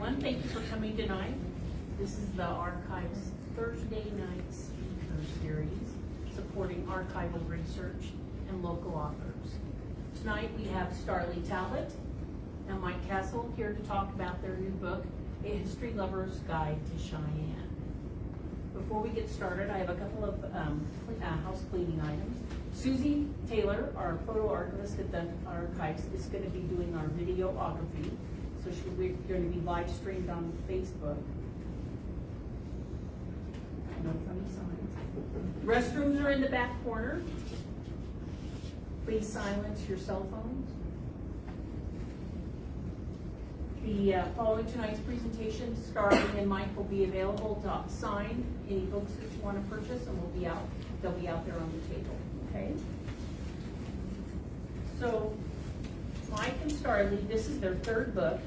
everyone. Thank you for coming tonight. This is the Archives Thursday Night Speaker Series, supporting archival research and local authors. Tonight we have Starley Talbott and Mike Kassel here to talk about their new book, A History Lover's Guide to Cheyenne. Before we get started, I have a couple of house cleaning items. Susie Taylor, our photo archivist at the Archives, is going to be doing our videography. So we're going to be live streamed on Facebook. No funny signs. Restrooms are in the back corner. Please silence your cell phones. Following tonight's presentation, Starley and Mike will be available to sign any books that you want to purchase, and they'll be out there on the table. Okay. So, Mike and Starley, this is their third book,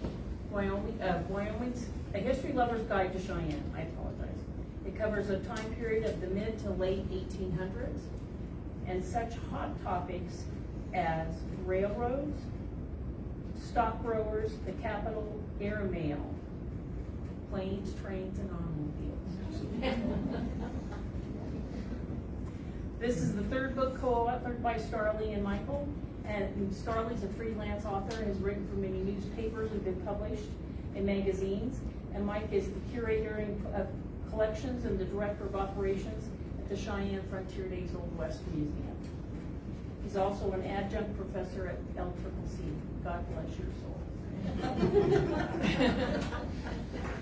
Wyoming's A History Lover's Guide to Cheyenne. I apologize. It covers a time period of the mid to late 1800s and such hot topics as railroads, stock growers, the capital, airmail, planes, trains, and automobiles. This is the third book co-authored by Starley and Michael. And Starley's a freelance author, has written for many newspapers and been published in magazines. And Mike is the curator of collections and the director of operations at the Cheyenne Frontier Days Old West Museum. He's also an adjunct professor at LCCC. God bless your soul.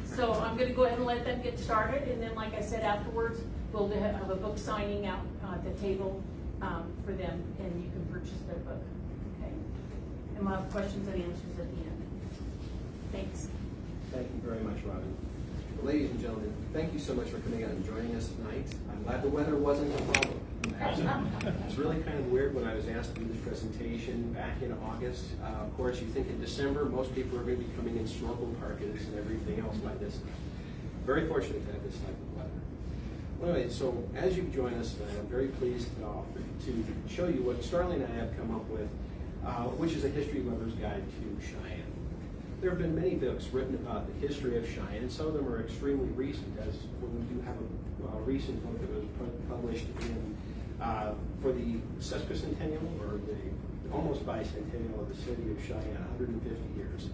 So I'm going to go ahead and let them get started, and then, like I said, afterwards we'll have a book signing out at the table for them, and you can purchase their book. Okay. And we'll have questions and answers at the end. Thanks. Thank you very much, Robin. Well, ladies and gentlemen, thank you so much for coming out and joining us tonight. I'm glad the weather wasn't a problem. It's really kind of weird when I was asked to do this presentation back in August. Of course, you think in December, most people are going to be coming in snorkel parkas and everything else like this. Very fortunate to have this type of weather. Well, anyway, so as you join us tonight, I'm very pleased to show you what Starley and I have come up with, which is a history lover's guide to Cheyenne. There have been many books written about the history of Cheyenne, and some of them are extremely recent, as when we do have a recent book that was published in for the sesquicentennial, or the almost bicentennial of the city of Cheyenne, 150 years.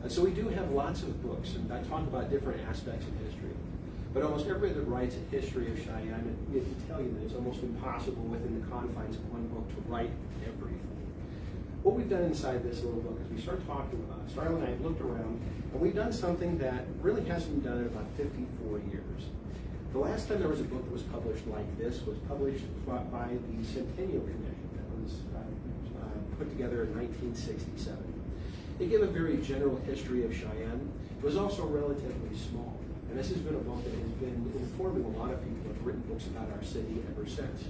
And so we do have lots of books, and I talk about different aspects of history. But almost everybody that writes a history of Cheyenne, it can tell you that it's almost impossible within the confines of one book to write everything. What we've done inside this little book is we start talking about, Starley and I have looked around, and we've done something that really hasn't been done in about 54 years. The last time there was a book that was published like this was published by the Centennial Commission that was put together in 1967. It gave a very general history of Cheyenne. It was also relatively small. And this has been a book that has been informing a lot of people who have written books about our city ever since.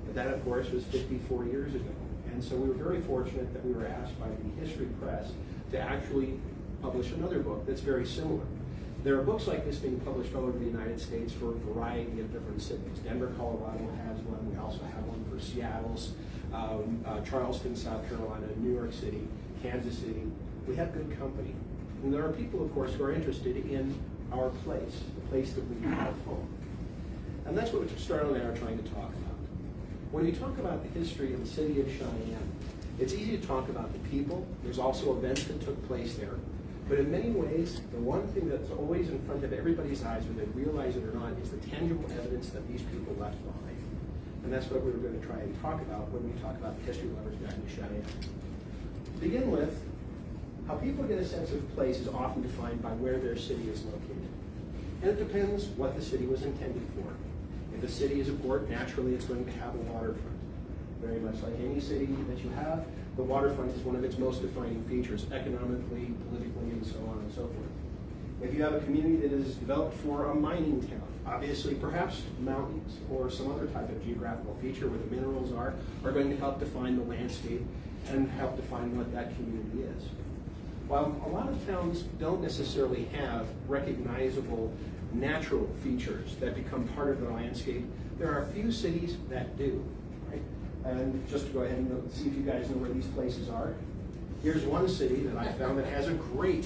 But that, of course, was 54 years ago. And so we were very fortunate that we were asked by the History Press to actually publish another book that's very similar. There are books like this being published all over the United States for a variety of different cities. Denver, Colorado has one. We also have one for Seattle's, Charleston, South Carolina, New York City, Kansas City. We have good company. And there are people, of course, who are interested in our place, the place that we call home. And that's what Starley and I are trying to talk about. When we talk about the history of the city of Cheyenne, it's easy to talk about the people. There's also events that took place there. But in many ways, the one thing that's always in front of everybody's eyes, whether they realize it or not, is the tangible evidence that these people left behind. And that's what we're going to try and talk about when we talk about the history lovers guide to Cheyenne. To begin with, how people get a sense of place is often defined by where their city is located. And it depends what the city was intended for. If a city is a port, naturally it's going to have a waterfront. Very much like any city that you have, the waterfront is one of its most defining features, economically, politically, and so on and so forth. If you have a community that is developed for a mining town, obviously perhaps mountains or some other type of geographical feature where the minerals are going to help define the landscape and help define what that community is. While a lot of towns don't necessarily have recognizable natural features that become part of the landscape, there are a few cities that do. Right? And just to go ahead and see if you guys know where these places are. Here's one city that I found that has a great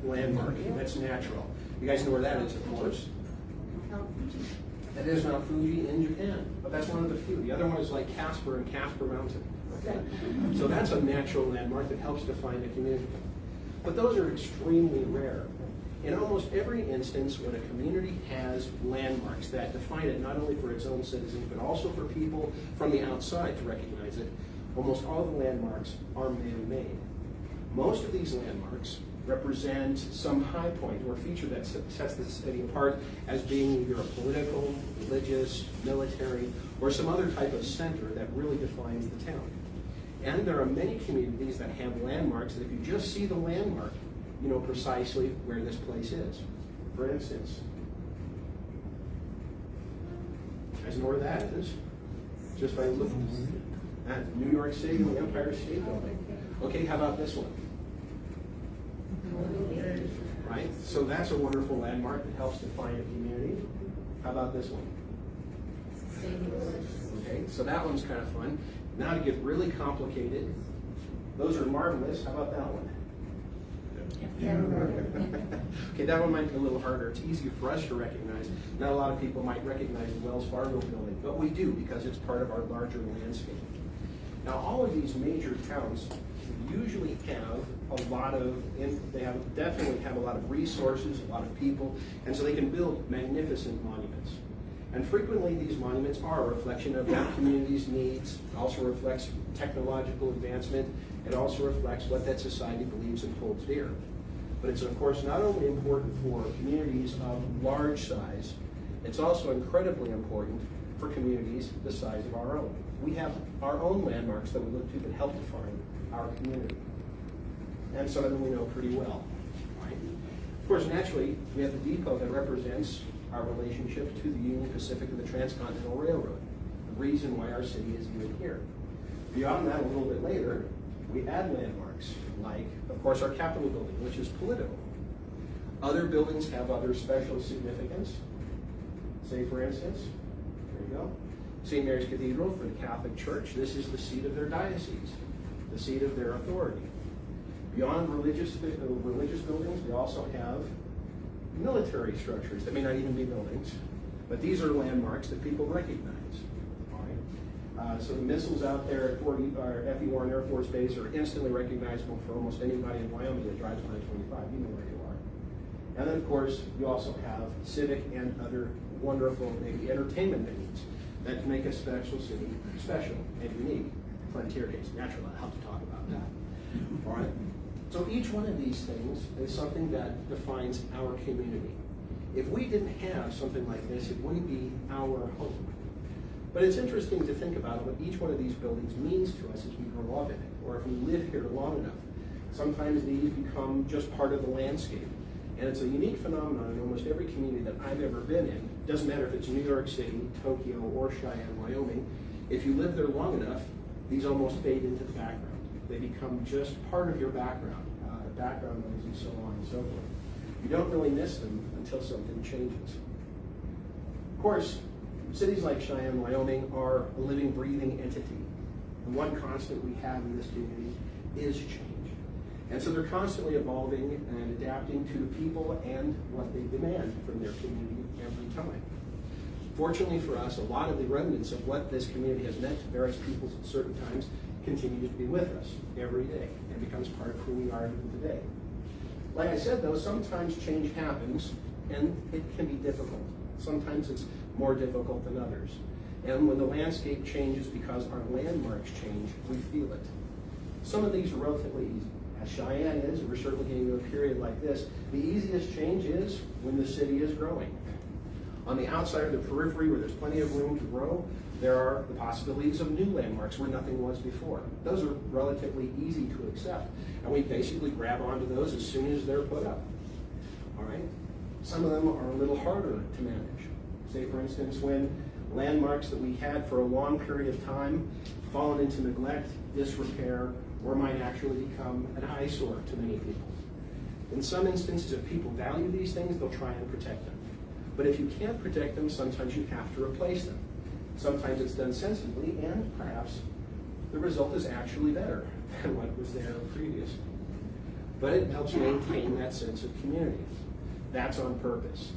landmark that's natural. You guys know where that is, of course. That is Mount Fuji in Japan, but that's one of the few. The other one is like Casper and Casper Mountain. Okay? So that's a natural landmark that helps define a community. But those are extremely rare. In almost every instance, when a community has landmarks that define it not only for its own citizens, but also for people from the outside to recognize it, almost all the landmarks are man-made. Most of these landmarks represent some high point or feature that sets the city apart as being either a political, religious, military, or some other type of center that really defines the town. And there are many communities that have landmarks that if you just see the landmark, you know precisely where this place is. For instance, you guys know where that is? Just by looking at New York City, the Empire State Building. Okay, how about this one? Right? So that's a wonderful landmark that helps define a community. How about this one? Okay, so that one's kind of fun. Now to get really complicated, those are marvelous. How about that one? Okay, that one might be a little harder. It's easier for us to recognize. Not a lot of people might recognize the Wells Fargo building, but we do because it's part of our larger landscape. Now, all of these major towns usually have a lot of, definitely have a lot of resources, a lot of people, and so they can build magnificent monuments. And frequently these monuments are a reflection of that community's needs. It also reflects technological advancement. It also reflects what that society believes and holds dear. But it's of course not only important for communities of large size, it's also incredibly important for communities the size of our own. We have our own landmarks that we look to that help define our community. And some of them we know pretty well. Right? Of course, naturally, we have the depot that represents our relationship to the Union Pacific and the Transcontinental Railroad, the reason why our city is even here. Beyond that, a little bit later, we add landmarks, like, of course, our Capitol building, which is political. Other buildings have other special significance. Say, for instance, there you go, St. Mary's Cathedral for the Catholic Church. This is the seat of their diocese, the seat of their authority. Beyond religious buildings, we also have military structures that may not even be buildings, but these are landmarks that people recognize. All right? So the missiles out there at F.E. Warren Air Force Base are instantly recognizable for almost anybody in Wyoming that drives on I-25. You know where you are. And then, of course, you also have civic and other wonderful, maybe entertainment venues that can make a special city special and unique. Frontier Days, naturally, I'll have to talk about that. All right? So each one of these things is something that defines our community. If we didn't have something like this, it wouldn't be our home. But it's interesting to think about what each one of these buildings means to us as we grow up in it, or if we live here long enough. Sometimes these become just part of the landscape. And it's a unique phenomenon in almost every community that I've ever been in. It doesn't matter if it's New York City, Tokyo, or Cheyenne, Wyoming. If you live there long enough, these almost fade into the background. They become just part of your background, background noise and so on and so forth. You don't really miss them until something changes. Of course, cities like Cheyenne, Wyoming are a living, breathing entity. And one constant we have in this community is change. And so they're constantly evolving and adapting to the people and what they demand from their community every time. Fortunately for us, a lot of the remnants of what this community has meant to various peoples at certain times continues to be with us every day and becomes part of who we are even today. Like I said, though, sometimes change happens and it can be difficult. Sometimes it's more difficult than others. And when the landscape changes because our landmarks change, we feel it. Some of these are relatively easy. As Cheyenne is, we're certainly getting to a period like this, the easiest change is when the city is growing. On the outside of the periphery where there's plenty of room to grow, there are the possibilities of new landmarks where nothing was before. Those are relatively easy to accept, and we basically grab onto those as soon as they're put up. All right? Some of them are a little harder to manage. Say, for instance, when landmarks that we had for a long period of time fallen into neglect, disrepair, or might actually become an eyesore to many people. In some instances, if people value these things, they'll try and protect them. But if you can't protect them, sometimes you have to replace them. Sometimes it's done sensibly, and perhaps the result is actually better than what was there previously. but it helps maintain that sense of community. That's on purpose.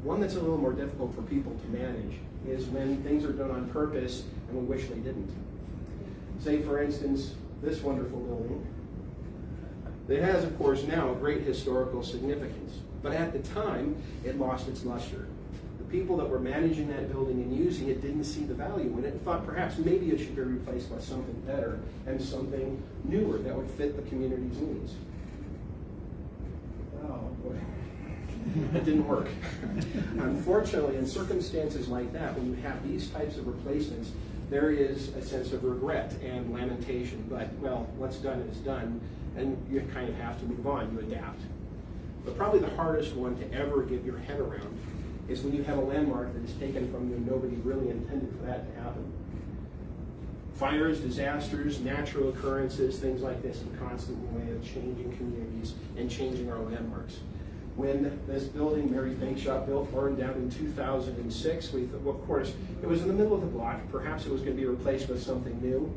One that's a little more difficult for people to manage is when things are done on purpose and we wish they didn't. Say, for instance, this wonderful building. It has, of course, now a great historical significance, but at the time, it lost its luster. The people that were managing that building and using it didn't see the value in it and thought perhaps maybe it should be replaced by something better and something newer that would fit the community's needs. Oh, boy. It didn't work. Unfortunately, in circumstances like that, when you have these types of replacements, there is a sense of regret and lamentation, but, well, what's done is done, and you kind of have to move on, you adapt. But probably the hardest one to ever get your head around is when you have a landmark that is taken from you and nobody really intended for that to happen. Fires, disasters, natural occurrences, things like this, a constant way of changing communities and changing our landmarks. When this building, Mary's Bake Shop, built, burned down in 2006, we thought, well, of course, it was in the middle of the block. Perhaps it was going to be replaced with something new.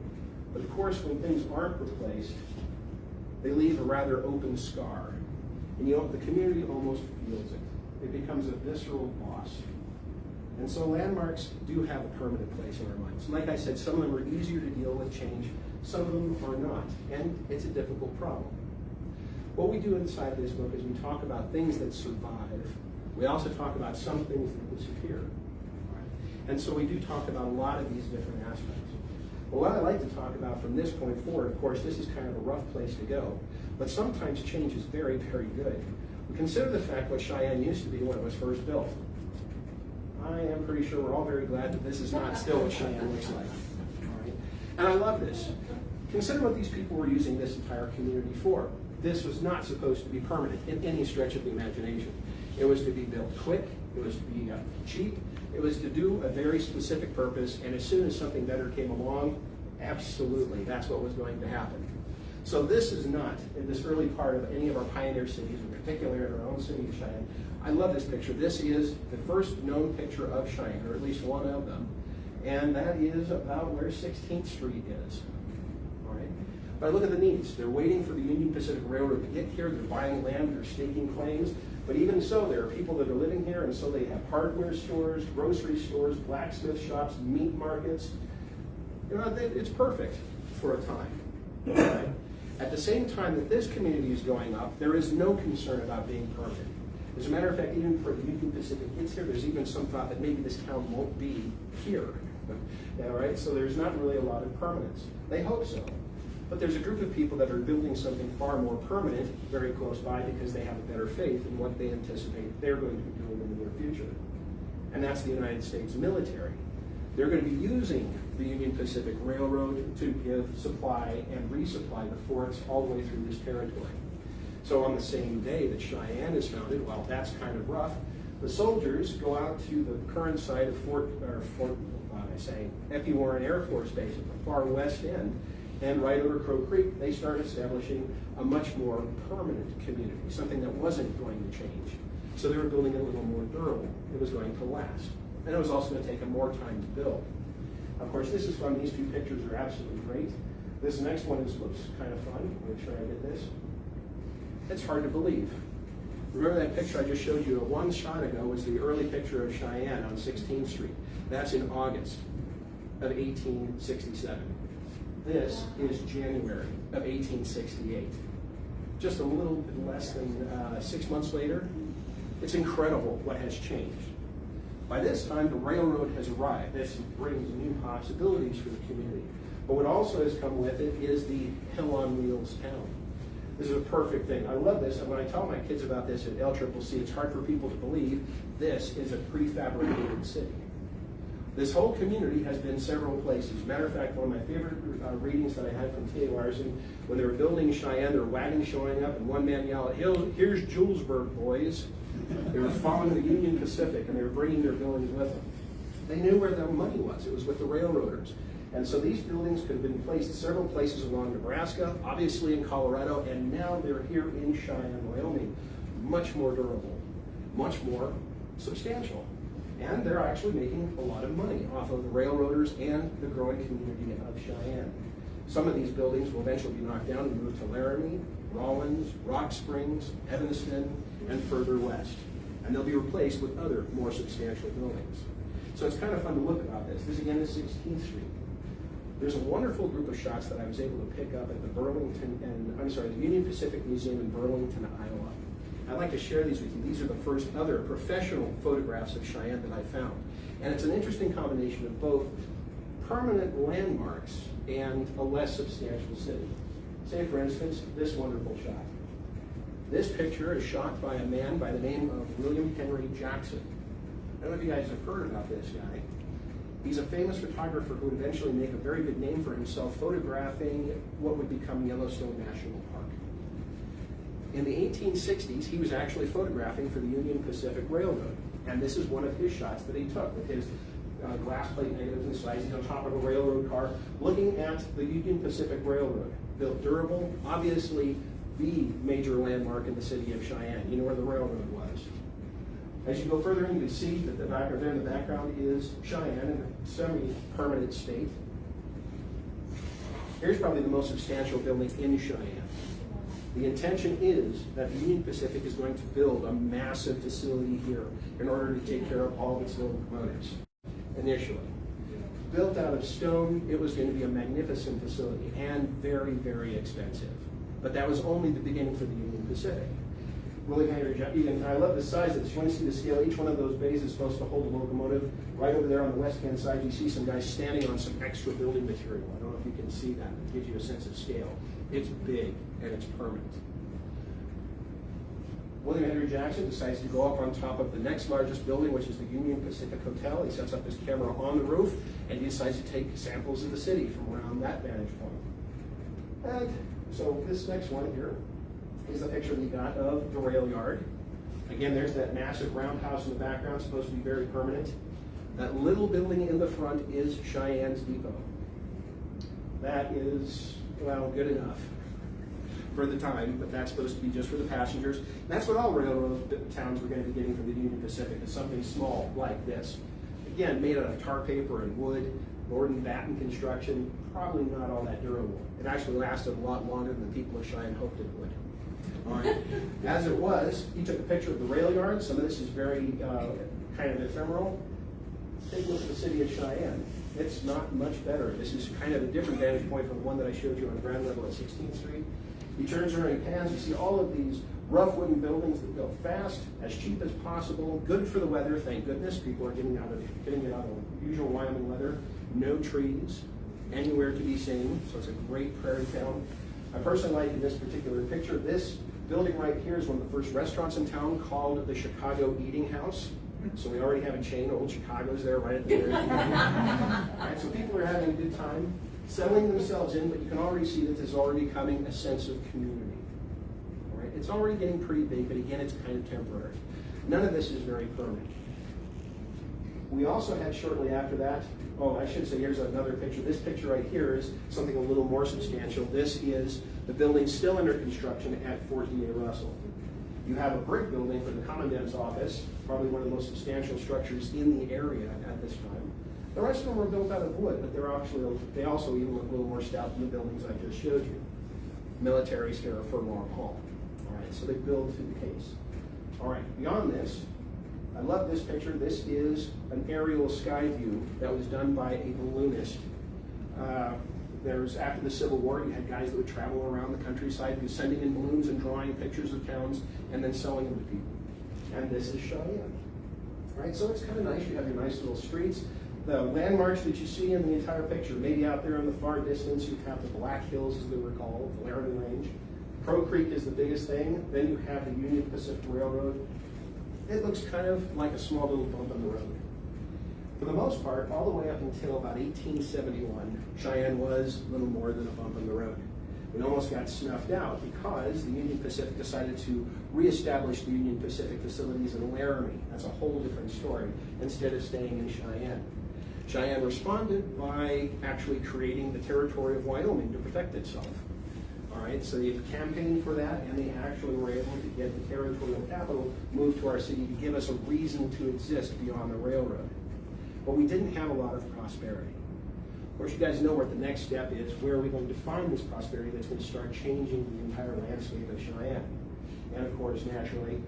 But of course, when things aren't replaced, they leave a rather open scar. And you know, the community almost feels it. It becomes a visceral loss. And so landmarks do have a permanent place in our minds. And like I said, some of them are easier to deal with change, some of them are not. And it's a difficult problem. What we do inside this book is we talk about things that survive. We also talk about some things that disappear. And so we do talk about a lot of these different aspects. Well, what I like to talk about from this point forward, of course, this is kind of a rough place to go, but sometimes change is very, very good. We consider the fact what Cheyenne used to be when it was first built. I am pretty sure we're all very glad that this is not still what Cheyenne looks like. All right? And I love this. Consider what these people were using this entire community for. This was not supposed to be permanent in any stretch of the imagination. It was to be built quick, it was to be cheap, it was to do a very specific purpose, and as soon as something better came along, absolutely, that's what was going to happen. So this is not, in this early part of any of our pioneer cities, in particular in our own city of Cheyenne. I love this picture. This is the first known picture of Cheyenne, or at least one of them, and that is about where 16th Street is. But look at the needs. They're waiting for the Union Pacific Railroad to get here. They're buying land. They're staking claims. But even so, there are people that are living here, and so they have hardware stores, grocery stores, blacksmith shops, meat markets. You know, it's perfect for a time. Okay? At the same time that this community is going up, there is no concern about being permanent. As a matter of fact, even for the Union Pacific gets here, there's even some thought that maybe this town won't be here. Yeah, right? So there's not really a lot of permanence. They hope so. But there's a group of people that are building something far more permanent very close by because they have a better faith in what they anticipate they're going to be doing in the near future. And that's the United States military. They're going to be using the Union Pacific Railroad to give supply and resupply the forts all the way through this territory. So on the same day that Cheyenne is founded, well, that's kind of rough, the soldiers go out to the current site of F.E. Warren Air Force Base at the far west end. And right over Crow Creek, they start establishing a much more permanent community, something that wasn't going to change. So they were building it a little more durable. It was going to last. And it was also going to take them more time to build. Of course, this is fun. These two pictures are absolutely great. This next one looks kind of fun. Make sure I get this. It's hard to believe. Remember that picture I just showed you one shot ago was the early picture of Cheyenne on 16th Street. That's in August of 1867. This is January of 1868. Just a little bit less than 6 months later. It's incredible what has changed. By this time, the railroad has arrived. This brings new possibilities for the community. But what also has come with it is the Hill on Wheels town. This is a perfect thing. I love this, and when I tell my kids about this at LCCC, it's hard for people to believe this is a prefabricated city. This whole community has been several places. Matter of fact, one of my favorite readings that I had from T.A. Larson, when they were building Cheyenne, there were wagons showing up, and one man yelled, "Here's Julesburg, boys." They were following the Union Pacific, and they were bringing their buildings with them. They knew where their money was. It was with the railroaders. And so these buildings could have been placed several places along Nebraska, obviously in Colorado, and now they're here in Cheyenne, Wyoming. Much more durable, much more substantial. And they're actually making a lot of money off of the railroaders and the growing community of Cheyenne. Some of these buildings will eventually be knocked down and moved to Laramie. Rollins, Rock Springs, Evanston, and further west. And they'll be replaced with other more substantial buildings. So it's kind of fun to look about this. This again is 16th Street. There's a wonderful group of shots that I was able to pick up at the Union Pacific Museum in Burlington, Iowa. I'd like to share these with you. These are the first other professional photographs of Cheyenne that I found. And it's an interesting combination of both permanent landmarks and a less substantial city. Say, for instance, this wonderful shot. This picture is shot by a man by the name of William Henry Jackson. I don't know if you guys have heard about this guy. He's a famous photographer who would eventually make a very good name for himself photographing what would become Yellowstone National Park. In the 1860s, he was actually photographing for the Union Pacific Railroad. And this is one of his shots that he took with his glass plate negatives and slides. He's on top of a railroad car looking at the Union Pacific Railroad. Built durable, obviously the major landmark in the city of Cheyenne. You know where the railroad was. As you go further in, you can see that there in the background is Cheyenne in a semi-permanent state. Here's probably the most substantial building in Cheyenne. The intention is that the Union Pacific is going to build a massive facility here in order to take care of all of its locomotives initially. Built out of stone, it was going to be a magnificent facility and very, very expensive. But that was only the beginning for the Union Pacific. William Henry Jackson, I love the size of this. You want to see the scale? Each one of those bays is supposed to hold a locomotive. Right over there on the west-hand side, you see some guys standing on some extra building material. I don't know if you can see that. It gives you a sense of scale. It's big and it's permanent. William Henry Jackson decides to go up on top of the next largest building, which is the Union Pacific Hotel. He sets up his camera on the roof, and he decides to take samples of the city from around that vantage point. And so this next one here is a picture we got of the rail yard. Again, there's that massive roundhouse in the background, supposed to be very permanent. That little building in the front is Cheyenne's Depot. That is, well, good enough for the time, but that's supposed to be just for the passengers. And that's what all railroad towns were going to be getting from the Union Pacific, is something small like this. Again, made out of tar paper and wood, board and batten construction, probably not all that durable. It actually lasted a lot longer than the people of Cheyenne hoped it would. All right. As it was, he took a picture of the rail yard. Some of this is very kind of ephemeral. Take a look at the city of Cheyenne. It's not much better. This is kind of a different vantage point from the one that I showed you on the ground level at 16th Street. He turns around and pans. You see all of these rough wooden buildings that built fast, as cheap as possible, good for the weather. Thank goodness people are getting it out of usual Wyoming weather. No trees anywhere to be seen, so it's a great prairie town. I personally like in this particular picture, this building right here is one of the first restaurants in town, called the Chicago Eating House. So we already have a chain, Old Chicago's there right at the very beginning. Right, so people are having a good time, settling themselves in, but you can already see that there's already becoming a sense of community. All right? It's already getting pretty big, but again, it's kind of temporary. None of this is very permanent. We also had shortly after that, I should say here's another picture. This picture right here is something a little more substantial. This is the building still under construction at Fort D.A. Russell. You have a brick building for the Commandant's office, probably one of the most substantial structures in the area at this time. The rest of them were built out of wood, but they also even look a little more stout than the buildings I just showed you. Military's here for long haul. All right, so they build to the case. All right, beyond this, I love this picture. This is an aerial sky view that was done by a balloonist. After the Civil War, you had guys that would travel around the countryside, sending in balloons and drawing pictures of towns and then selling them to people. And this is Cheyenne. Right, so it's kind of nice. You have your nice little streets. The landmarks that you see in the entire picture, maybe out there in the far distance, you have the Black Hills, as they were called, the Laramie Range. Crow Creek is the biggest thing. Then you have the Union Pacific Railroad. It looks kind of like a small little bump in the road. For the most part, all the way up until about 1871, Cheyenne was little more than a bump in the road. It almost got snuffed out because the Union Pacific decided to reestablish the Union Pacific facilities in Laramie. That's a whole different story, instead of staying in Cheyenne. Cheyenne responded by actually creating the territory of Wyoming to protect itself. All right, so they campaigned for that, and they actually were able to get the territorial capital moved to our city to give us a reason to exist beyond the railroad. But we didn't have a lot of prosperity. course, you guys know what the next step is. Where are we going to find this prosperity that's going to start changing the entire landscape of Cheyenne? And of course, naturally,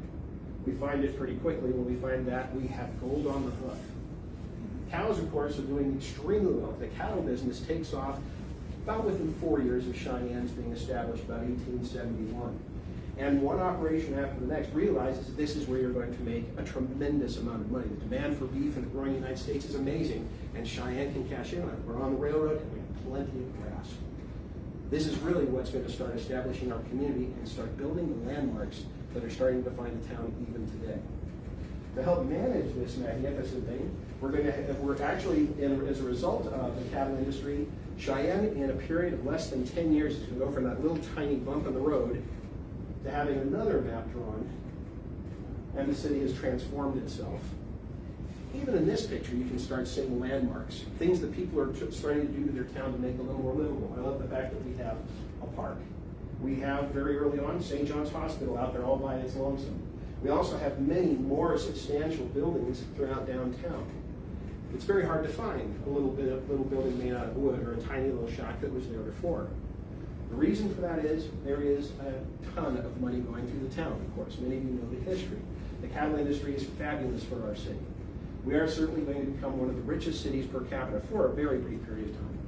we find it pretty quickly when we find that we have gold on the hoof. Cows, of course, are doing extremely well. The cattle business takes off about within 4 years of Cheyenne's being established, about 1871. And one operation after the next realizes that this is where you're going to make a tremendous amount of money. The demand for beef in the growing United States is amazing, and Cheyenne can cash in on it. We're on the railroad, and we have plenty of grass. This is really what's going to start establishing our community and start building the landmarks that are starting to define the town even today. To help manage this magnificent thing, as a result of the cattle industry, Cheyenne, in a period of less than 10 years, is going to go from that little tiny bump in the road to having another map drawn, and the city has transformed itself. Even in this picture, you can start seeing landmarks, things that people are starting to do to their town to make it a little more livable. I love the fact that we have a park. We have, very early on, St. John's Hospital out there all by its lonesome. We also have many more substantial buildings throughout downtown. It's very hard to find a little building made out of wood or a tiny little shack that was there before. The reason for that is there is a ton of money going through the town, of course. Many of you know the history. The cattle industry is fabulous for our city. We are certainly going to become one of the richest cities per capita for a very brief period of time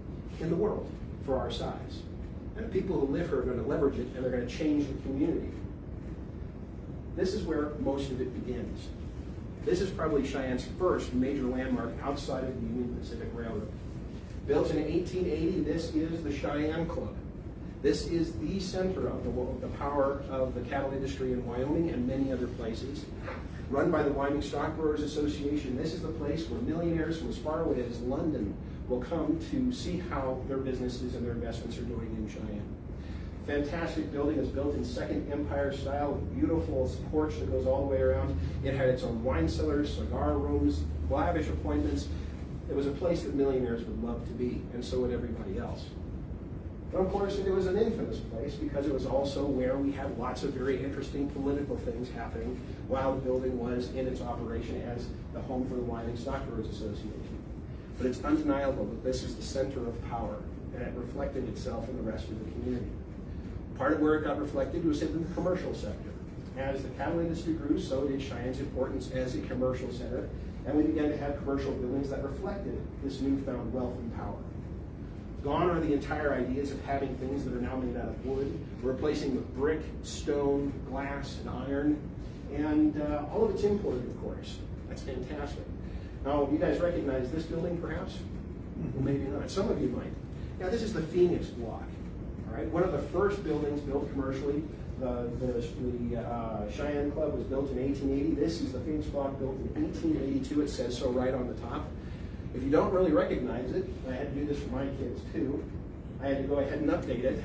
in the world for our size. And the people who live here are going to leverage it, and they're going to change the community. This is where most of it begins. This is probably Cheyenne's first major landmark outside of the Union Pacific Railroad. Built in 1880, this is the Cheyenne Club. This is the center of the power of the cattle industry in Wyoming and many other places. Run by the Wyoming Stockbrokers Association, this is the place where millionaires from as far away as London will come to see how their businesses and their investments are doing in Cheyenne. Fantastic building. Is built in Second Empire style with beautiful porch that goes all the way around. It had its own wine cellars, cigar rooms, lavish appointments. It was a place that millionaires would love to be, and so would everybody else. But of course, it was an infamous place because it was also where we had lots of very interesting political things happening while the building was in its operation as the home for the Wyoming Stockbrokers Association. But it's undeniable that this is the center of power, and it reflected itself in the rest of the community. Part of where it got reflected was in the commercial sector. As the cattle industry grew, so did Cheyenne's importance as a commercial center, and we began to have commercial buildings that reflected this newfound wealth and power. Gone are the entire ideas of having things that are now made out of wood. We're replacing with brick, stone, glass, and iron, and all of it's imported, of course. That's fantastic. Now, you guys recognize this building, perhaps? Well, maybe not. Some of you might. Now, this is the Phoenix Block. All right, one of the first buildings built commercially. The Cheyenne Club was built in 1880. This is the Phoenix Block, built in 1882. It says so right on the top. If you don't really recognize it, I had to do this for my kids too. I had to go ahead and update it.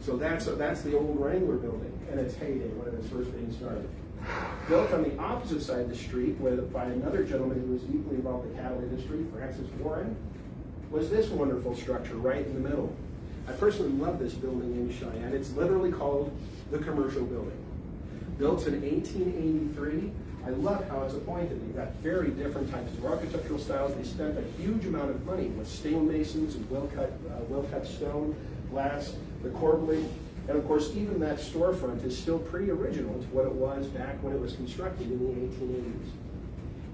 So that's the old Wrangler building in its heyday when it was first being started. Built on the opposite side of the street, by another gentleman who was deeply involved in the cattle industry, Francis Warren, was this wonderful structure right in the middle. I personally love this building in Cheyenne. It's literally called the Commercial Building. Built in 1883. I love how it's appointed. You've got very different types of architectural styles. They spent a huge amount of money with stonemasons and well-cut stone, glass, the corbelling, and of course even that storefront is still pretty original to what it was back when it was constructed in the 1880s.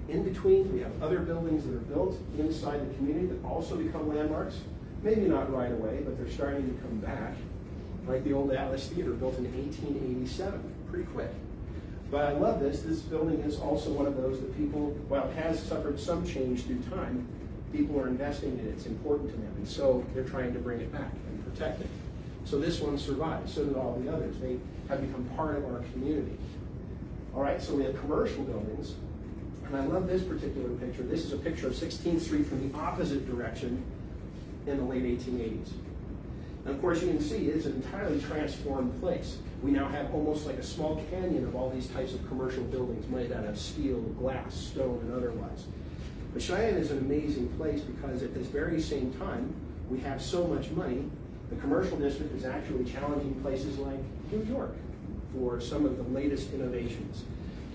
In between, we have other buildings that are built inside the community that also become landmarks. Maybe not right away, but they're starting to come back, like the old Atlas Theater built in 1887, pretty quick. But I love this. This building is also one of those that people, while it has suffered some change through time, people are investing in it. It's important to them. And so they're trying to bring it back and protect it. So this one survives. So did all the others. They have become part of our community. All right, so we have commercial buildings. And I love this particular picture. This is a picture of 16th Street from the opposite direction in the late 1880s. And of course, you can see it's an entirely transformed place. We now have almost like a small canyon of all these types of commercial buildings made out of steel, glass, stone, and otherwise. But Cheyenne is an amazing place because at this very same time, we have so much money. The commercial district is actually challenging places like New York for some of the latest innovations.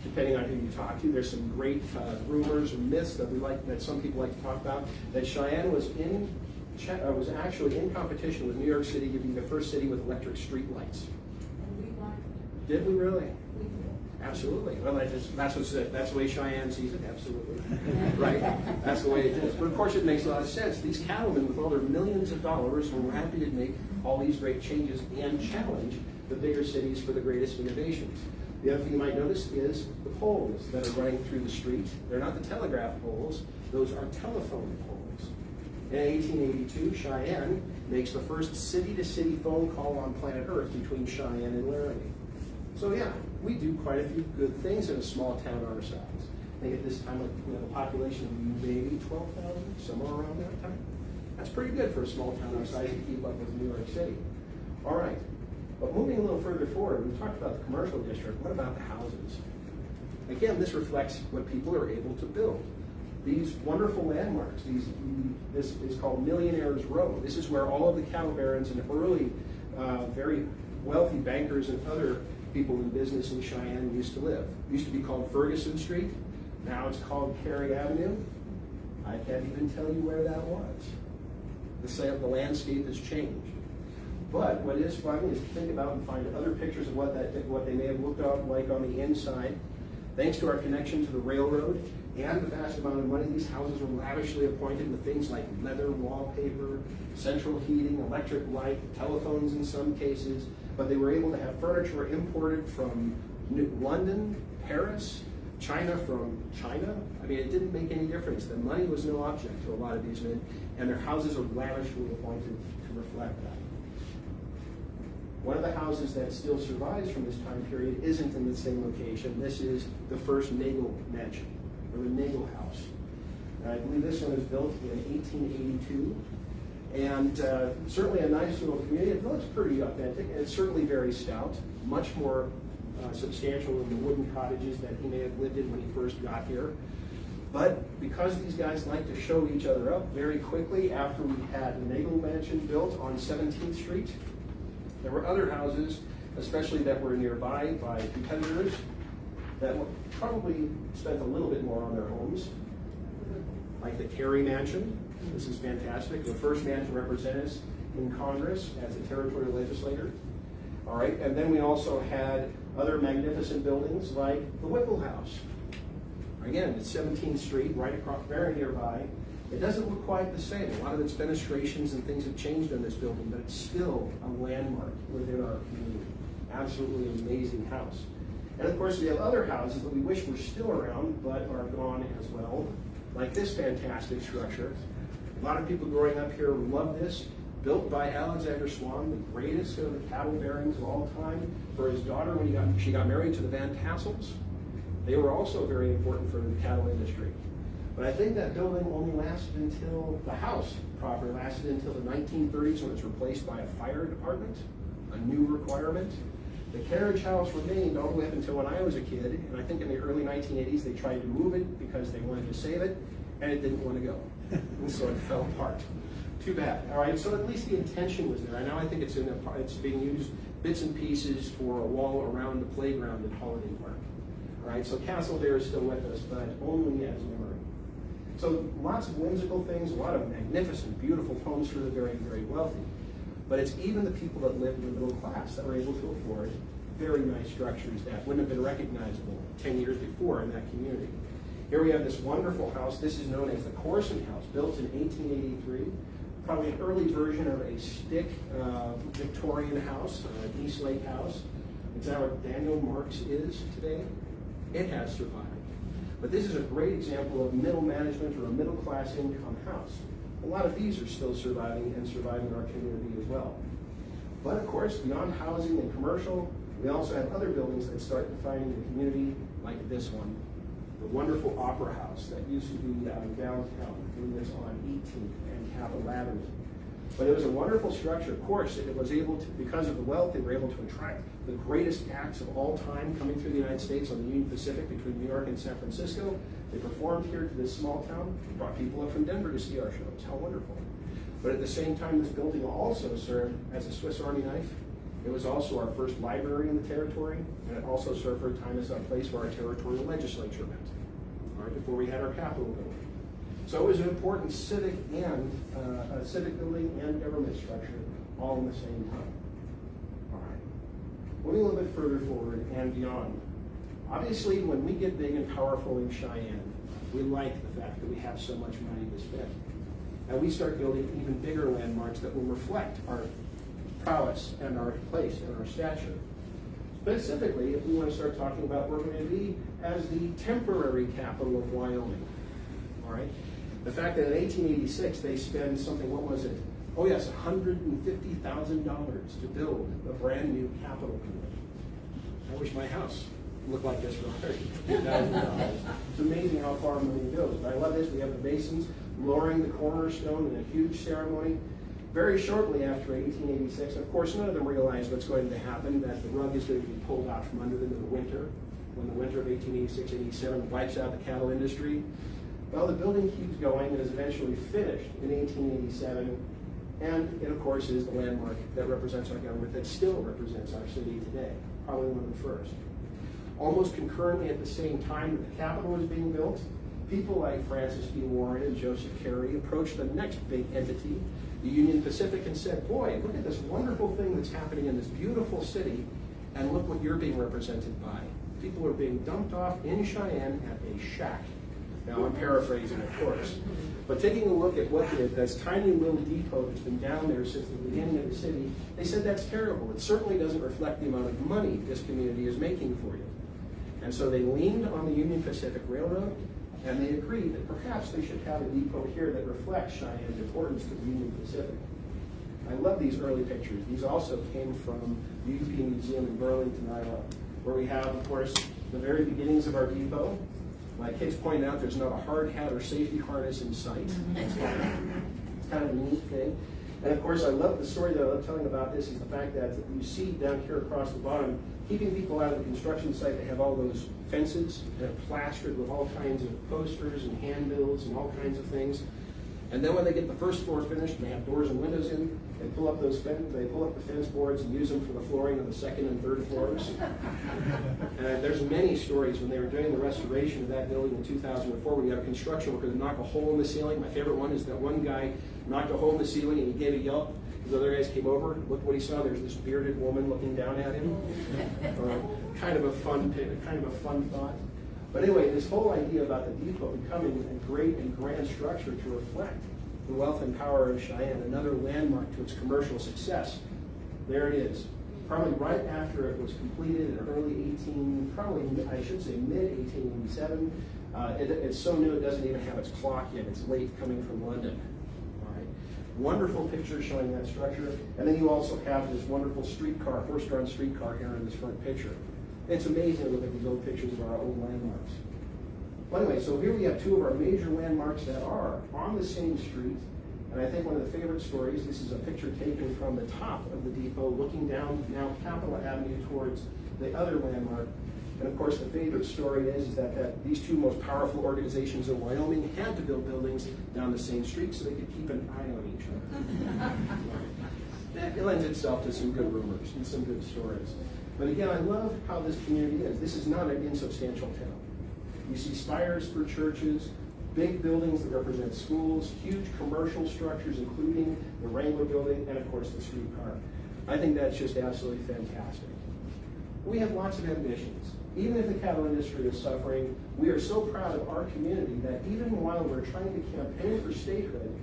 depending on who you talk to. There's some great rumors and myths that some people like to talk about. That Cheyenne was actually in competition with New York City to be the first city with electric street lights. And we won. Did we really? We did. Absolutely. Well, that's the way Cheyenne sees it. Absolutely. Right. That's the way it is. But of course, it makes a lot of sense. These cattlemen, with all their millions of dollars, were happy to make all these great changes and challenge the bigger cities for the greatest innovations. The other thing you might notice is the poles that are running through the street. They're not the telegraph poles. Those are telephone poles. In 1882, Cheyenne makes the first city-to-city phone call on planet Earth between Cheyenne and Laramie. So yeah, we do quite a few good things in a small town our size. I think at this time, the population of maybe 12,000, somewhere around that time. That's pretty good for a small town our size to keep up with New York City. All right, but moving a little further forward, we talked about the commercial district. What about the houses? Again, this reflects what people are able to build. These wonderful landmarks, this is called Millionaires Road. This is where all of the cattle barons and early, very wealthy bankers and other people in business in Cheyenne used to live. It used to be called Ferguson Street. Now it's called Cary Avenue. I can't even tell you where that was. The landscape has changed. But what is funny is to think about and find other pictures of what they may have looked like on the inside. Thanks to our connection to the railroad and the vast amount of money, these houses were lavishly appointed with things like leather wallpaper, central heating, electric light, telephones in some cases, but they were able to have furniture imported from London, Paris, China from China. I mean, it didn't make any difference. The money was no object to a lot of these men, and their houses are lavishly appointed to reflect that. One of the houses that still survives from this time period isn't in the same location. This is the first Magel mansion, or the Magel house. I believe this one was built in 1882. And certainly a nice little community. It looks pretty authentic, and it's certainly very stout, much more substantial than the wooden cottages that he may have lived in when he first got here. But because these guys like to show each other up very quickly, after we had the Magel mansion built on 17th Street, there were other houses, especially that were nearby by competitors, that probably spent a little bit more on their homes, like the Cary mansion. This is fantastic. The first man to represent us in Congress as a territorial legislator. All right, and then we also had other magnificent buildings like the Whipple House. Again, it's 17th Street, right across, very nearby. It doesn't look quite the same. A lot of its fenestrations and things have changed on this building, but it's still a landmark within our community. Absolutely amazing house. And of course, we have other houses that we wish were still around, but are gone as well, like this fantastic structure. A lot of people growing up here love this. Built by Alexander Swan, the greatest of the cattle barons of all time, for his daughter when she got married to the Van Tassels. They were also very important for the cattle industry. But I think that building only lasted until, the house proper lasted until the 1930s, when it was replaced by a fire department, a new requirement. The carriage house remained all the way up until when I was a kid, and I think in the early 1980s they tried to move it because they wanted to save it, and it didn't want to go. And so it fell apart. Too bad. All right, so at least the intention was there. Now I think it's being used bits and pieces for a wall around the playground at Holiday Park. All right, so Kassel there is still with us, but only as memory. So lots of whimsical things, a lot of magnificent, beautiful homes for the very, very wealthy. But it's even the people that live in the middle class that were able to afford very nice structures that wouldn't have been recognizable 10 years before in that community. Here we have this wonderful house. This is known as the Corson House, built in 1883. Probably an early version of a stick Victorian house, East Lake house. It's now what Daniel Marks is today. It has survived. But this is a great example of middle management or a middle class income house. A lot of these are still surviving and surviving our community as well. But of course, beyond housing and commercial, we also have other buildings that start defining the community, like this one. The wonderful Opera House that used to be downtown, doing this on 18th and Capitol Avenue. But it was a wonderful structure. Of course, it was able to, because of the wealth, they were able to attract the greatest acts of all time coming through the United States on the Union Pacific between New York and San Francisco. They performed here to this small town, brought people up from Denver to see our shows. How wonderful. But at the same time, this building also served as a Swiss Army knife It was also our first library in the territory, and it also served for a time as a place where our territorial legislature met, all right, before we had our Capitol building. So it was an important civic building and government structure all in the same time. All right. Moving a little bit further forward and beyond. Obviously, when we get big and powerful in Cheyenne, we like the fact that we have so much money to spend. And we start building even bigger landmarks that will reflect our prowess and our place and our stature. Specifically, if we want to start talking about where we're going to be as the temporary capital of Wyoming. All right? The fact that in 1886 they spend something, what was it? Oh yes, $150,000 to build a brand new Capitol building. I wish my house looked like this for $150,000. It's amazing how far money goes. But I love this. We have the Masons lowering the cornerstone in a huge ceremony. Very shortly after 1886, of course, none of them realized what's going to happen, that the rug is going to be pulled out from under them in the winter, when the winter of 1886-87 wipes out the cattle industry. Well, the building keeps going and is eventually finished in 1887, and it, of course, is the landmark that represents our government, that still represents our city today, probably one of the first. Almost concurrently at the same time that the Capitol was being built, people like Francis D. Warren and Joseph Carey approached the next big entity, the Union Pacific, and said, boy, look at this wonderful thing that's happening in this beautiful city, and look what you're being represented by. People are being dumped off in Cheyenne at a shack. Now, I'm paraphrasing, of course. But taking a look at what this tiny little depot that's been down there since the beginning of the city, they said that's terrible. It certainly doesn't reflect the amount of money this community is making for you. And so they leaned on the Union Pacific Railroad, and they agreed that perhaps they should have a depot here that reflects Cheyenne's importance to the Union Pacific. I love these early pictures. These also came from the UP Museum in Burlington, Iowa, where we have, of course, the very beginnings of our depot. My kids pointed out there's not a hard hat or safety harness in sight. It's kind of a neat thing. And of course, I love the story that I love telling about this is the fact that you see down here across the bottom, keeping people out of the construction site, they have all those fences that are plastered with all kinds of posters and handbills and all kinds of things. And then when they get the first floor finished and they have doors and windows in, they pull up the fence boards and use them for the flooring of the second and third floors. And there's many stories when they were doing the restoration of that building in 2004, when you have a construction worker that knocked a hole in the ceiling. My favorite one is that one guy knocked a hole in the ceiling and he gave a yelp. The other guys came over, looked what he saw. There's this bearded woman looking down at him. Kind of a fun thought. But anyway, this whole idea about the depot becoming a great and grand structure to reflect the wealth and power of Cheyenne, another landmark to its commercial success. There it is. Probably right after it was completed in mid-1887. It's so new it doesn't even have its clock yet. It's late, coming from London. Wonderful picture showing that structure. And then you also have this wonderful streetcar, horse-drawn streetcar here in this front picture. It's amazing to look at these old pictures of our old landmarks. Well, anyway, so here we have two of our major landmarks that are on the same street. And I think one of the favorite stories, this is a picture taken from the top of the depot, looking down now Capitol Avenue towards the other landmark. And of course, the favorite story is that these two most powerful organizations in Wyoming had to build buildings down the same street so they could keep an eye on each other. It lends itself to some good rumors and some good stories. But again, I love how this community is. This is not an insubstantial town. You see spires for churches, big buildings that represent schools, huge commercial structures, including the Wrangler building, and of course the streetcar. I think that's just absolutely fantastic. We have lots of ambitions. Even if the cattle industry is suffering, we are so proud of our community that even while we're trying to campaign for statehood,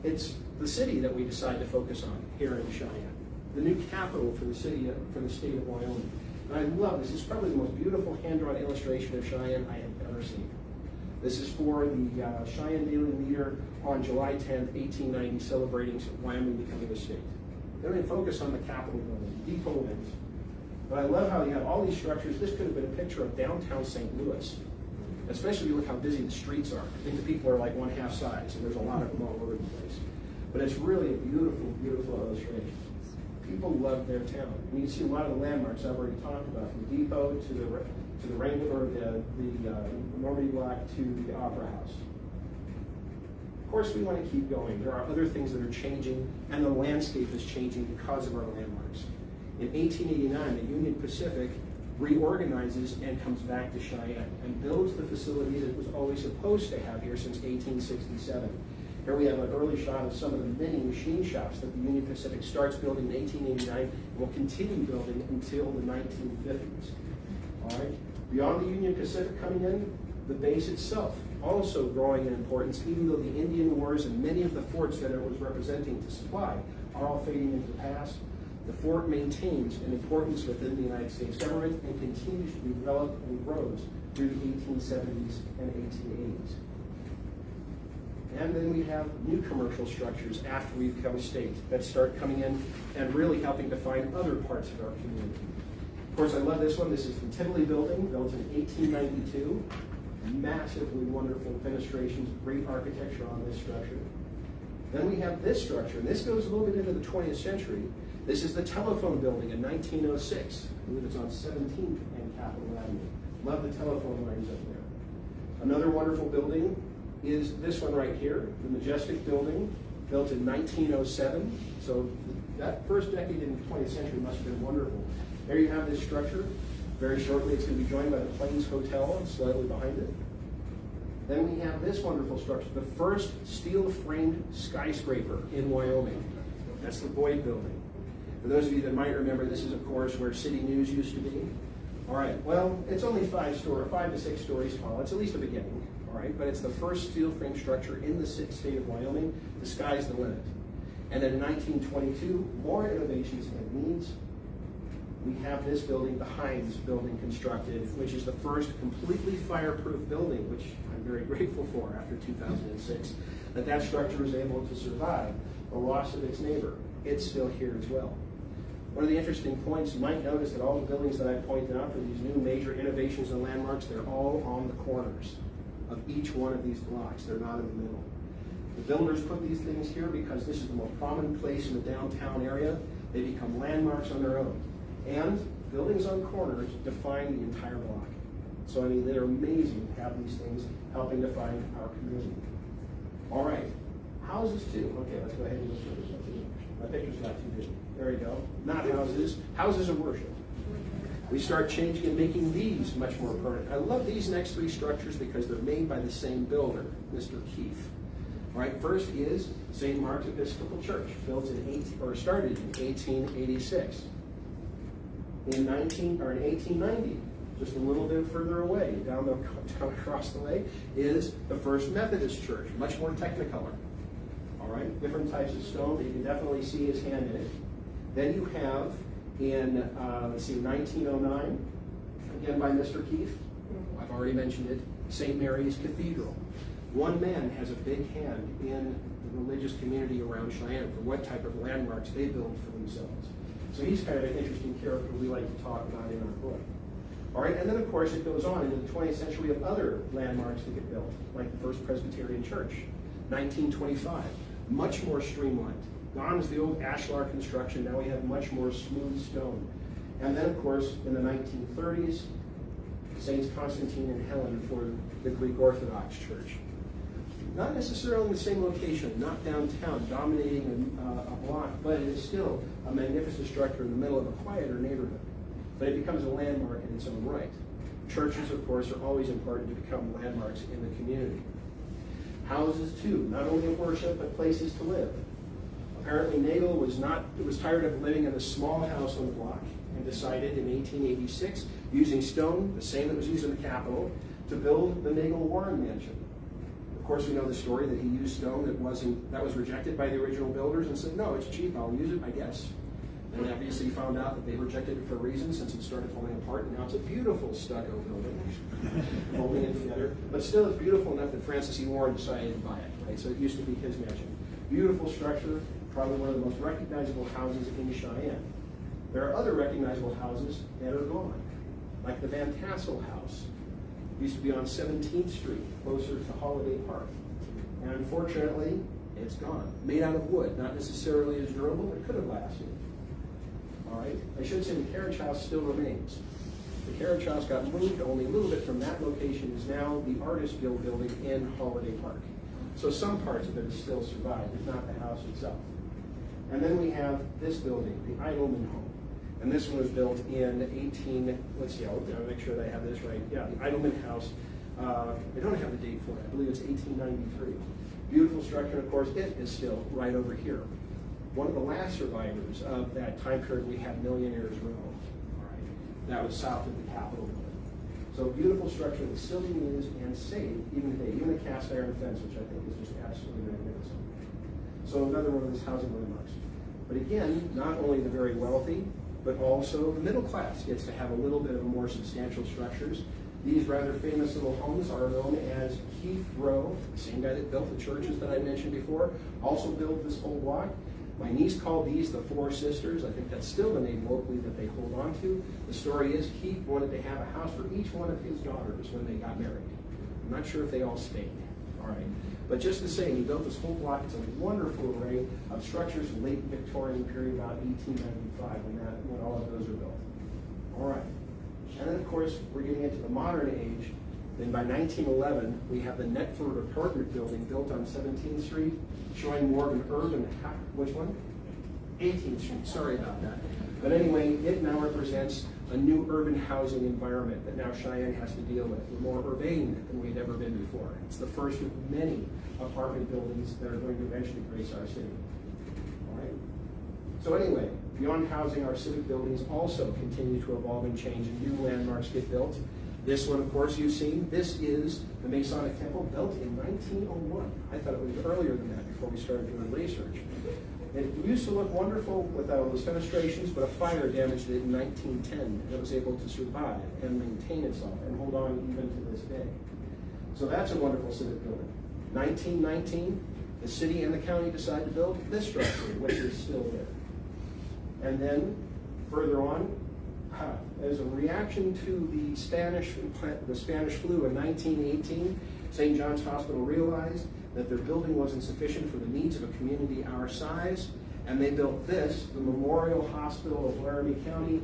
it's the city that we decide to focus on here in Cheyenne, the new capital for the state of Wyoming. And I love this. This is probably the most beautiful hand-drawn illustration of Cheyenne I have ever seen. This is for the Cheyenne Daily Leader on July 10th, 1890, celebrating Wyoming becoming a state. They don't even focus on the Capitol building, depot wins. But I love how you have all these structures. This could have been a picture of downtown St. Louis, especially if you look how busy the streets are. I think the people are like one half size, and there's a lot of them all over the place. But it's really a beautiful, beautiful illustration. People love their town. And you see a lot of the landmarks I've already talked about, from the depot to the Wrangler, the Normandy Block to the Opera House. Of course, we want to keep going. There are other things that are changing, and the landscape is changing because of our landmarks. In 1889, the Union Pacific reorganizes and comes back to Cheyenne and builds the facility that it was always supposed to have here since 1867. Here we have an early shot of some of the many machine shops that the Union Pacific starts building in 1889 and will continue building until the 1950s. All right. Beyond the Union Pacific coming in, the base itself also growing in importance, even though the Indian Wars and many of the forts that it was representing to supply are all fading into the past. The fort maintains an importance within the United States government and continues to be developed and grows through the 1870s and 1880s. And then we have new commercial structures after we become a state that start coming in and really helping define other parts of our community. Of course, I love this one. This is the Tivoli building, built in 1892. Massively wonderful fenestrations, great architecture on this structure. Then we have this structure, and this goes a little bit into the 20th century. This is the telephone building in 1906. I believe it's on 17th and Capitol Avenue. Love the telephone lines up there. Another wonderful building is this one right here, the Majestic Building, built in 1907. So that first decade in the 20th century must have been wonderful. There you have this structure. Very shortly, it's going to be joined by the Plains Hotel, slightly behind it. Then we have this wonderful structure, the first steel-framed skyscraper in Wyoming. That's the Boyd Building. For those of you that might remember, this is, of course, where City News used to be. All right, well, it's only 5 to 6 stories tall. It's at least a beginning, all right? But it's the first steel-framed structure in the state of Wyoming. The sky's the limit. And then in 1922, more innovations and needs. We have this building, the Hines Building, constructed, which is the first completely fireproof building, which I'm very grateful for after 2006, that structure was able to survive the loss of its neighbor. It's still here as well. One of the interesting points, you might notice that all the buildings that I pointed out for these new major innovations and landmarks, they're all on the corners of each one of these blocks. They're not in the middle. The builders put these things here because this is the most prominent place in the downtown area. They become landmarks on their own. And buildings on corners define the entire block. So, I mean, they're amazing to have these things helping define our community. All right, houses too. Okay, let's go ahead and go through this. My picture's not too big. There you go. Not houses. Houses of worship. We start changing and making these much more permanent. I love these next 3 structures because they're made by the same builder, Mr. Keefe. All right, first is St. Mark's Episcopal Church, started in 1886. In 1890, just a little bit further away, down across the way, is the First Methodist Church, much more technicolor. All right, different types of stone, but you can definitely see his hand in it. Then you have in, 1909, again by Mr. Keefe, I've already mentioned it, St. Mary's Cathedral. One man has a big hand in the religious community around Cheyenne for what type of landmarks they build for themselves. So he's kind of an interesting character we like to talk about in our book. All right, and then of course it goes on into the 20th century. We have other landmarks that get built, like the First Presbyterian Church, 1925, much more streamlined. Gone is the old ashlar construction. Now we have much more smooth stone. And then of course in the 1930s, Saints Constantine and Helen for the Greek Orthodox Church. Not necessarily in the same location, not downtown, dominating a block, but it is still a magnificent structure in the middle of a quieter neighborhood. But it becomes a landmark in its own right. Churches, of course, are always important to become landmarks in the community. Houses, too, not only of worship, but places to live. Apparently, Magel was tired of living in a small house on the block and decided in 1886, using stone, the same that was used in the Capitol, to build the Magel Warren Mansion. Of course, we know the story that he used stone that was rejected by the original builders and said, no, it's cheap, I'll use it, I guess. And obviously found out that they rejected it for a reason since it started falling apart, and now it's a beautiful stucco building, holding it together. But still, it's beautiful enough that Francis E. Warren decided to buy it, right? So it used to be his mansion. Beautiful structure, probably one of the most recognizable houses in Cheyenne. There are other recognizable houses that are gone, like the Van Tassel House. Used to be on 17th Street, closer to Holiday Park. And unfortunately, it's gone. Made out of wood, not necessarily as durable, but it could have lasted. All right, I should say the carriage house still remains. The carriage house got moved only a little bit from that location, is now the Artist Guild building in Holiday Park. So some parts of it have still survived, if not the house itself. And then we have this building, the Idleman Home. And this one was built in 18, let's see, I'll make sure that I have this right. Yeah, the Idleman House. I don't have the date for it. I believe it's 1893. Beautiful structure, and of course, it is still right over here. One of the last survivors of that time period, we had Millionaires Rome. All right, that was south of the Capitol building. So beautiful structure that's still being used and saved even today, even the cast iron fence, which I think is just absolutely magnificent. So another one of those housing landmarks. But again, not only the very wealthy, but also the middle class gets to have a little bit of more substantial structures. These rather famous little homes are known as Keith Rowe, the same guy that built the churches that I mentioned before, also built this whole block. My niece called these the Four Sisters. I think that's still the name locally that they hold on to. The story is Keith wanted to have a house for each one of his daughters when they got married. I'm not sure if they all stayed. All right. But just the same, he built this whole block. It's a wonderful array of structures in late Victorian period, about 1895, when all of those are built. All right. And then, of course, we're getting into the modern age. Then by 1911, we have the Netford apartment building built on 17th Street, showing more of an urban, which one? 18th Street, sorry about that. But anyway, it now represents a new urban housing environment that now Cheyenne has to deal with. We're more urbane than we'd ever been before. It's the first of many apartment buildings that are going to eventually grace our city. All right. So anyway, beyond housing, our civic buildings also continue to evolve and change, and new landmarks get built. This one, of course, you've seen. This is the Masonic Temple, built in 1901. I thought it was earlier than that before we started doing research. It used to look wonderful without all those fenestrations, but a fire damaged it in 1910, and it was able to survive and maintain itself and hold on even to this day. So that's a wonderful civic building. 1919, the city and the county decide to build this structure, which is still there. And then further on, as a reaction to the Spanish flu in 1918, St. John's Hospital realized that their building wasn't sufficient for the needs of a community our size, and they built this, the Memorial Hospital of Laramie County,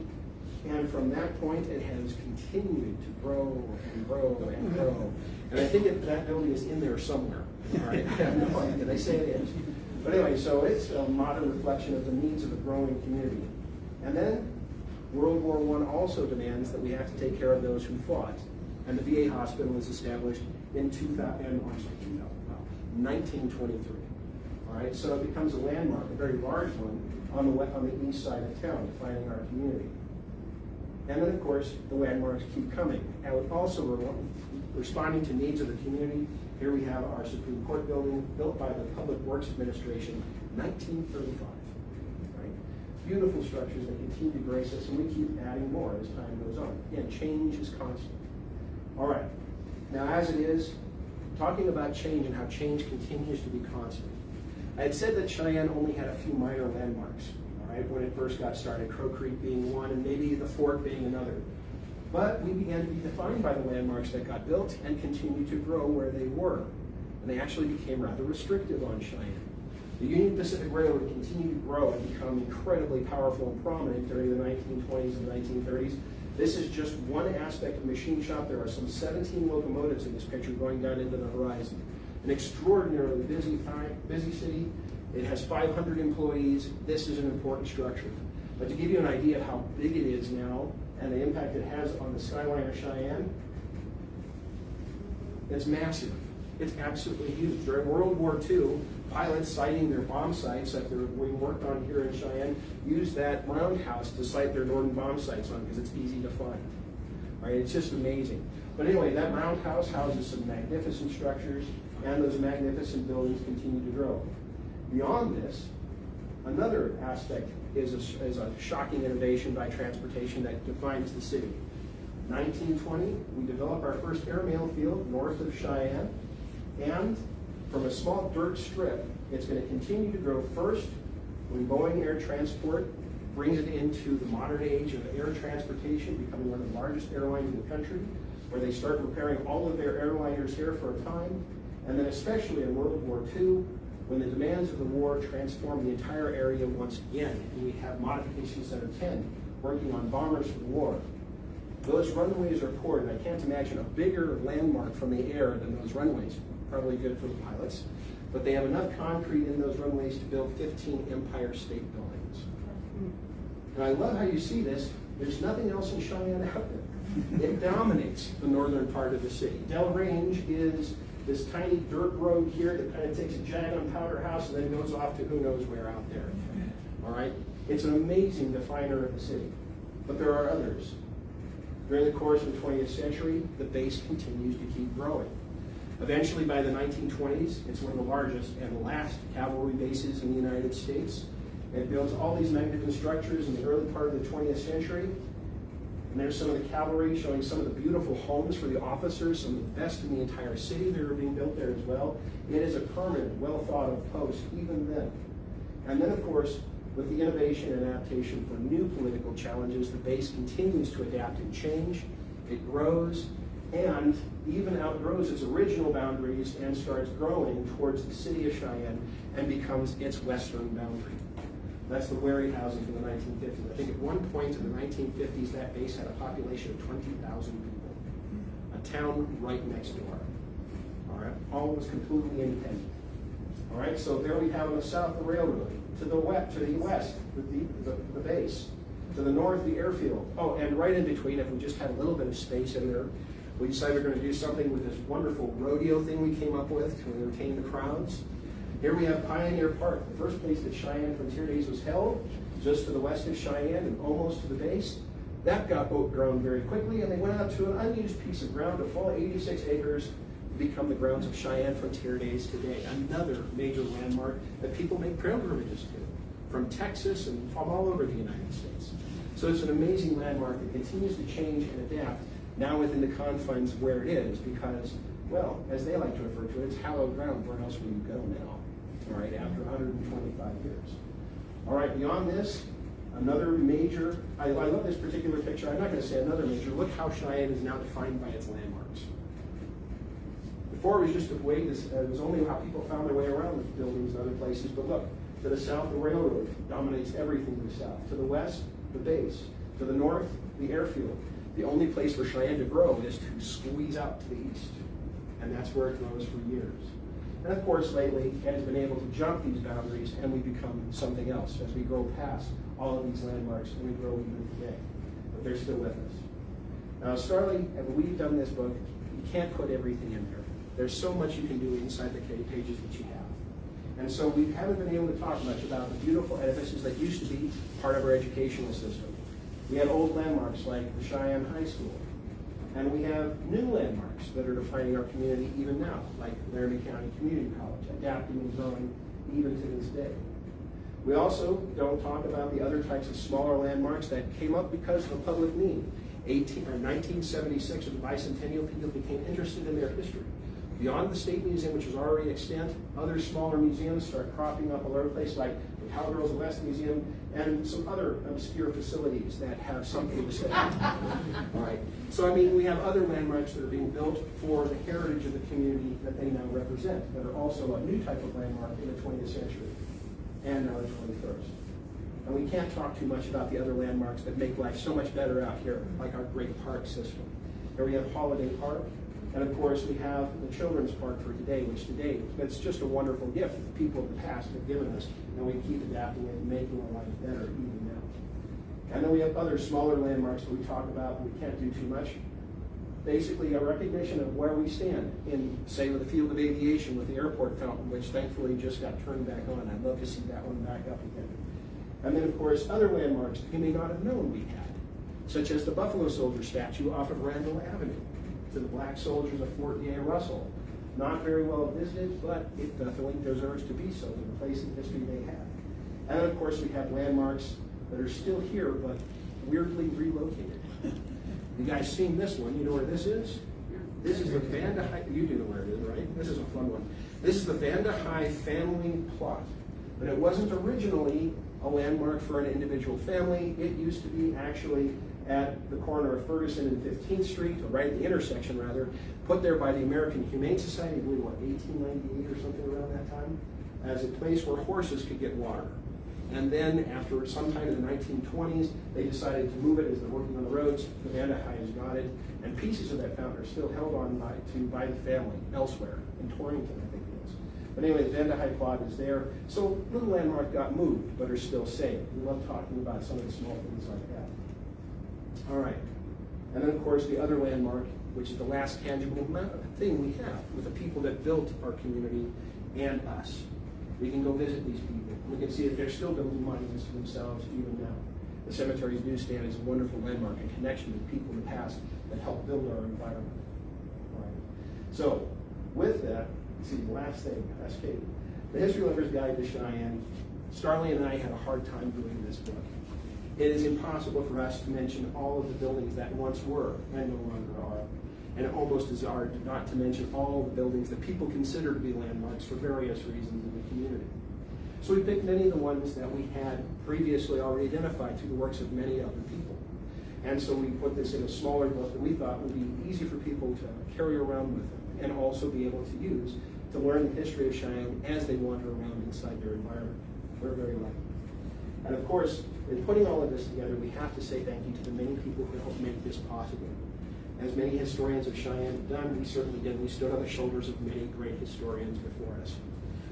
and from that point it has continued to grow and grow and grow. And I think that building is in there somewhere. All right? I have no idea. They say it is. But anyway, so it's a modern reflection of the needs of a growing community. And then World War I also demands that we have to take care of those who fought. And the VA hospital was established in 1923. All right, so it becomes a landmark, a very large one, on the east side of town, defining our community. And then, of course, the landmarks keep coming. And also responding to needs of the community, here we have our Supreme Court building, built by the Public Works Administration, 1935. Right? Beautiful structures that continue to grace us, and we keep adding more as time goes on. Again, change is constant. All right. Now, as it is, talking about change and how change continues to be constant. I had said that Cheyenne only had a few minor landmarks, all right, when it first got started, Crow Creek being one, and maybe the fort being another. But we began to be defined by the landmarks that got built and continued to grow where they were. And they actually became rather restrictive on Cheyenne. The Union Pacific Railroad continued to grow and become incredibly powerful and prominent during the 1920s and 1930s. This is just one aspect of the machine shop. There are some 17 locomotives in this picture going down into the horizon. An extraordinarily busy city. It has 500 employees. This is an important structure. But to give you an idea of how big it is now and the impact it has on the skyline of Cheyenne, it's massive. It's absolutely huge. During World War II, pilots sighting their bomb sites that we worked on here in Cheyenne used that roundhouse to site their northern bomb sites on because it's easy to find. Right? It's just amazing. But anyway, that roundhouse houses some magnificent structures, and those magnificent buildings continue to grow. Beyond this, another aspect is a shocking innovation by transportation that defines the city. 1920, we develop our first airmail field north of Cheyenne, and from a small dirt strip, it's going to continue to grow first when Boeing Air Transport brings it into the modern age of air transportation, becoming one of the largest airlines in the country, where they start repairing all of their airliners here for a time, and then especially in World War II, when the demands of the war transform the entire area once again, and we have Modification Center 10 working on bombers for the war. Those runways are poured, and I can't imagine a bigger landmark from the air than those runways. Probably good for the pilots. But they have enough concrete in those runways to build 15 Empire State Buildings. And I love how you see this. There's nothing else in Cheyenne out there. It dominates the northern part of the city. Del Range is this tiny dirt road here that kind of takes a jag on Powder House and then goes off to who knows where out there. All right? It's an amazing definer of the city. But there are others. During the course of the 20th century, the base continues to keep growing. Eventually, by the 1920s, it's one of the largest and last cavalry bases in the United States. It builds all these magnificent structures in the early part of the 20th century. And there's some of the cavalry showing some of the beautiful homes for the officers, some of the best in the entire city that are being built there as well. It is a permanent, well thought of post even then. And then, of course, with the innovation and adaptation for new political challenges, the base continues to adapt and change. It grows and even outgrows its original boundaries and starts growing towards the city of Cheyenne and becomes its western boundary. That's the Wary housing from the 1950s. I think at one point in the 1950s, that base had a population of 20,000 people. A town right next door. All right, all was completely independent. All right, so there we have on the south the railroad, to the west, the base, to the north the airfield. Oh, and right in between, if we just had a little bit of space in there, we decided we're going to do something with this wonderful rodeo thing we came up with to entertain the crowds. Here we have Pioneer Park, the first place that Cheyenne Frontier Days was held, just to the west of Cheyenne and almost to the base. That got outgrown very quickly, and they went out to an unused piece of ground, a full 86 acres, to become the grounds of Cheyenne Frontier Days today. Another major landmark that people make pilgrimages to, from Texas and from all over the United States. So it's an amazing landmark that continues to change and adapt, now within the confines of where it is, because, well, as they like to refer to it, it's hallowed ground. Where else will you go now? All right, after 125 years. All right, beyond this, another major, I love this particular picture. I'm not going to say another major. Look how Cheyenne is now defined by its landmarks. Before it was just a way, it was only how people found their way around the buildings and other places, but look, to the south, the railroad dominates everything to the south. To the west, the base. To the north, the airfield. The only place for Cheyenne to grow is to squeeze out to the east. And that's where it grows for years. And of course, lately, it has been able to jump these boundaries and we become something else as we grow past all of these landmarks and we grow even today. But they're still with us. Now, Starley, and we've done this book, you can't put everything in there. There's so much you can do inside the pages that you have. And so we haven't been able to talk much about the beautiful edifices that used to be part of our educational system. We have old landmarks like the Cheyenne High School. And we have new landmarks that are defining our community even now, like Laramie County Community College, adapting and growing even to this day. We also don't talk about the other types of smaller landmarks that came up because of a public need. 1976, with the bicentennial, people became interested in their history. Beyond the State Museum, which was already extant, other smaller museums start cropping up all over the place, like the Cowgirls West Museum and some other obscure facilities that have something to say. All right. So, I mean, we have other landmarks that are being built for the heritage of the community that they now represent, that are also a new type of landmark in the 20th century and now the 21st. And we can't talk too much about the other landmarks that make life so much better out here, like our great park system. Here we have Holiday Park. And of course, we have the Children's Park for today, which today, it's just a wonderful gift that the people of the past have given us, and we keep adapting it and making our life better even now. And then we have other smaller landmarks that we talk about, but we can't do too much. Basically, a recognition of where we stand in, say, with the field of aviation with the airport fountain, which thankfully just got turned back on. I'd love to see that one back up again. And then, of course, other landmarks that you may not have known we had, such as the Buffalo Soldier statue off of Randall Avenue, to the black soldiers of Fort D.A. Russell. Not very well visited, but it definitely deserves to be so, the place in history they had. And then, of course, we have landmarks that are still here, but weirdly relocated. You guys seen this one? You know where this is? This is the Vanda High, you do know where it is, right? This is a fun one. This is the Vanda High family plot. But it wasn't originally a landmark for an individual family. It used to be actually at the corner of Ferguson and 15th Street, or right at the intersection rather, put there by the American Humane Society, I believe, what, 1898 or something around that time, as a place where horses could get water. And then after sometime in the 1920s, they decided to move it as they're working on the roads. The Vanda High has got it, and pieces of that fountain are still held on by the family elsewhere, in Torrington, I think it is. But anyway, the Vanda High Quad is there. So Little Landmark got moved, but are still safe. We love talking about some of the small things like that. All right. And then, of course, the other landmark, which is the last tangible thing we have with the people that built our community and us. We can go visit these people. We can see that they're still building monuments to themselves even now. The cemeteries do stand as a wonderful landmark and connection with people in the past that helped build our environment. All right. So, with that, let's see, the last thing, Cascade. The History Lover's Guide to Cheyenne. Starley and I had a hard time doing this book. It is impossible for us to mention all of the buildings that once were and no longer are. And it almost is hard not to mention all the buildings that people consider to be landmarks for various reasons in the community. So we picked many of the ones that we had previously already identified through the works of many other people. And so we put this in a smaller book that we thought would be easy for people to carry around with them and also be able to use to learn the history of Cheyenne as they wander around inside their environment. We're very lucky. And of course, in putting all of this together, we have to say thank you to the many people who helped make this possible. As many historians of Cheyenne have done, we certainly did. We stood on the shoulders of many great historians before us.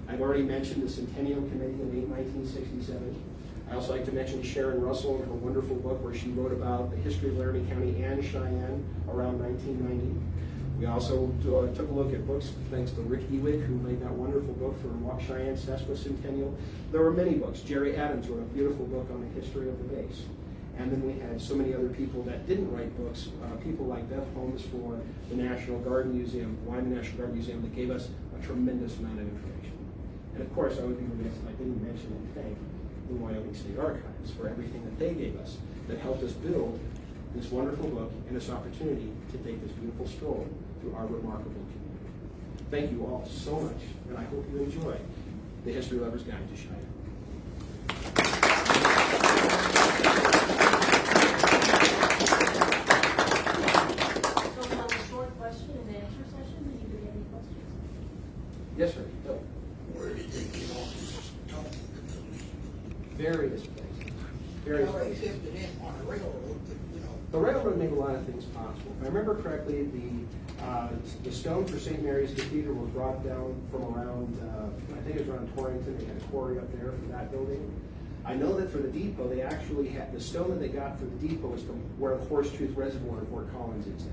I've already mentioned the Centennial Committee in 1967. I also like to mention Sharon Russell and her wonderful book where she wrote about the history of Laramie County and Cheyenne around 1990. We also took a look at books thanks to Rick Ewig, who made that wonderful book for Cheyenne Sesquicentennial. There were many books. Jerry Adams wrote a beautiful book on the history of the base. And then we had so many other people that didn't write books, people like Beth Holmes for the National Guard Museum, Wyoming National Guard Museum, that gave us a tremendous amount of information. And of course, I would be remiss if I didn't mention and thank the Wyoming State Archives for everything that they gave us that helped us build this wonderful book and this opportunity to take this beautiful stroll through our remarkable community. Thank you all so much, and I hope you enjoy the History Lover's Guide to Cheyenne. Yes, sir. No. Where did they get all this stone building? Various places. Various Well, they places. shipped it in on a railroad, but, you know. The railroad made a lot of things possible. If I remember correctly, the stone for St. Mary's Cathedral was brought down from around, I think it was around Torrington. They had a quarry up there for that building. I know that for the depot, they actually had, the stone that they got for the depot was from where the Horsetooth Reservoir in Fort Collins is now.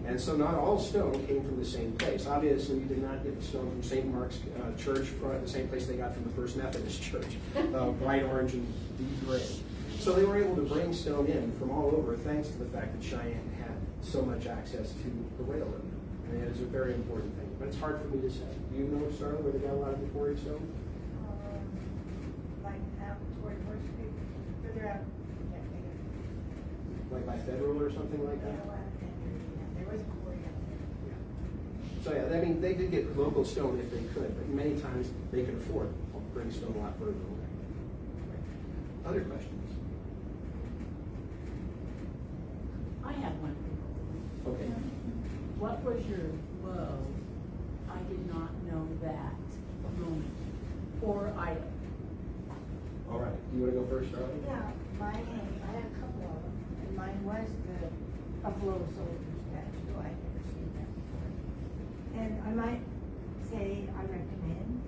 And so not all stone came from the same place. Obviously, you did not get the stone from St. Mark's Church, the same place they got from the First Methodist Church, bright orange and deep gray. So they were able to bring stone in from all over thanks to the fact that Cheyenne had so much access to the railroad. And it is a very important thing. But it's hard for me to say. Do you know, Starley, where they got a lot of the quarry stone? Like out toward Horse Creek, further out. Like by Federal or something like that? There was a quarry out there. Yeah. So yeah, I mean, they did get local stone if they could, but many times they could afford to bring stone a lot further away. Right. Other questions? I have one. Okay. What was your whoa, I did not know that moment or item? All right. Do you want to go first, Charlie? Yeah, mine, I had a couple of them, and mine was the Buffalo Soldier statue. I'd never seen that before. And I might say I recommend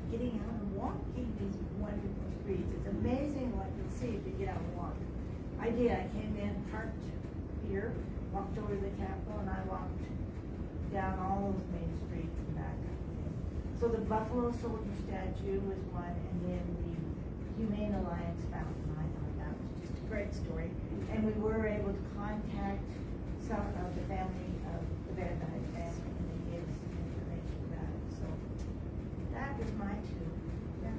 getting out and walking these wonderful streets. It's amazing what you'll see if you get out and walk. I did. I came in, parked here, walked over to the Capitol, and I walked down all those main streets and back up. So the Buffalo Soldier statue was one, and then the Humane Alliance fountain. I thought that was just a great story. And we were able to contact some of the family of the Vanda family, and they gave us some information about it. So that was my two. Yeah.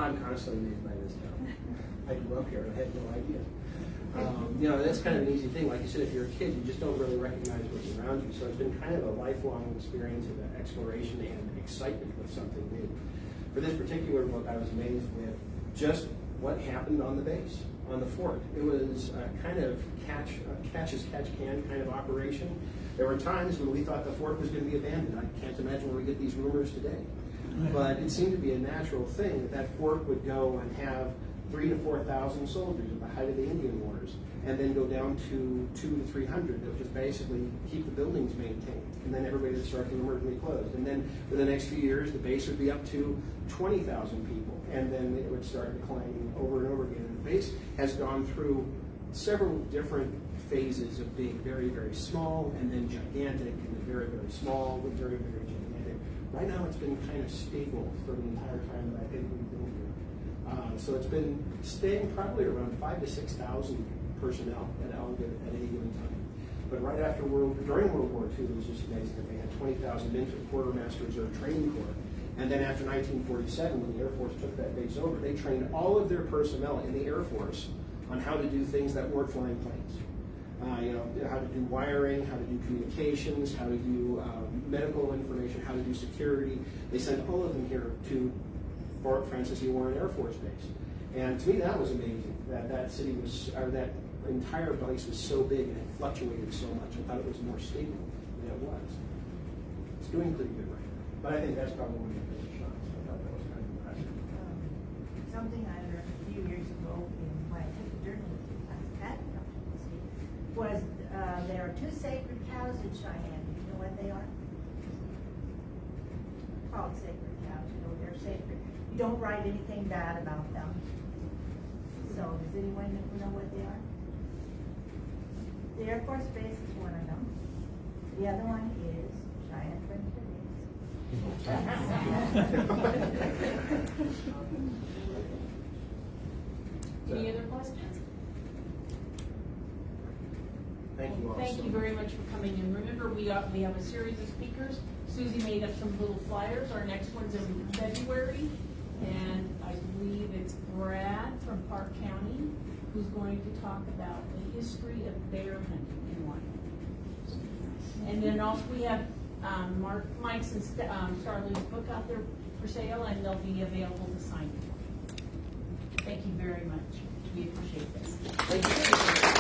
I'm constantly amazed by this town. I grew up here and I had no idea. You know, that's kind of an easy thing. Like you said, if you're a kid, you just don't really recognize what's around you. So it's been kind of a lifelong experience of exploration and excitement with something new. For this particular book, I was amazed with just what happened on the base, on the fort. It was a kind of catch as catch can kind of operation. There were times when we thought the fort was going to be abandoned. I can't imagine where we get these rumors today. But it seemed to be a natural thing that that fort would go and have 3,000 to 4,000 soldiers at the height of the Indian Wars, and then go down to 200 to 300 that would just basically keep the buildings maintained, and then everybody would start to emergently close. And then for the next few years, the base would be up to 20,000 people, and then it would start declining over and over again. And the base has gone through several different phases of being very, very small, and then gigantic, and then very, very small, and very, very gigantic. Right now, it's been kind of stable for the entire time that I think we've been here. So it's been staying probably around 5,000 to 6,000 personnel at any given time. But right after during World War II, it was just amazing that they had 20,000 infant quartermasters or a training corps. And then after 1947, when the Air Force took that base over, they trained all of their personnel in the Air Force on how to do things that weren't flying planes. How to do wiring, how to do communications, how to do medical information, how to do security. They sent all of them here to Fort Francis E. Warren Air Force Base. And to me, that was amazing, that city was, or that entire base was so big and it fluctuated so much. I thought it was more stable than it was. It's doing pretty good right now. But I think that's probably one of the biggest shocks. I thought that was kind of impressive. Something I learned a few years ago when I took the journalism class at UC was there are two sacred cows in Cheyenne. Do you know what they are? Called sacred cows. They're sacred. You don't write anything bad about them. So does anyone know what they are? The Air Force Base is one of them. The other one is Cheyenne Frontier Base. Any other questions? Thank you all. Thank you very much for coming in. Remember, we have a series of speakers. Susie made up some little flyers. Our next one's in February, and I believe it's Brad from Park County who's going to talk about the history of bear hunting in Wyoming. And then also we have Mike's and Starley's book out there for sale, and they'll be available to sign. Thank you very much. We appreciate this. Thank you.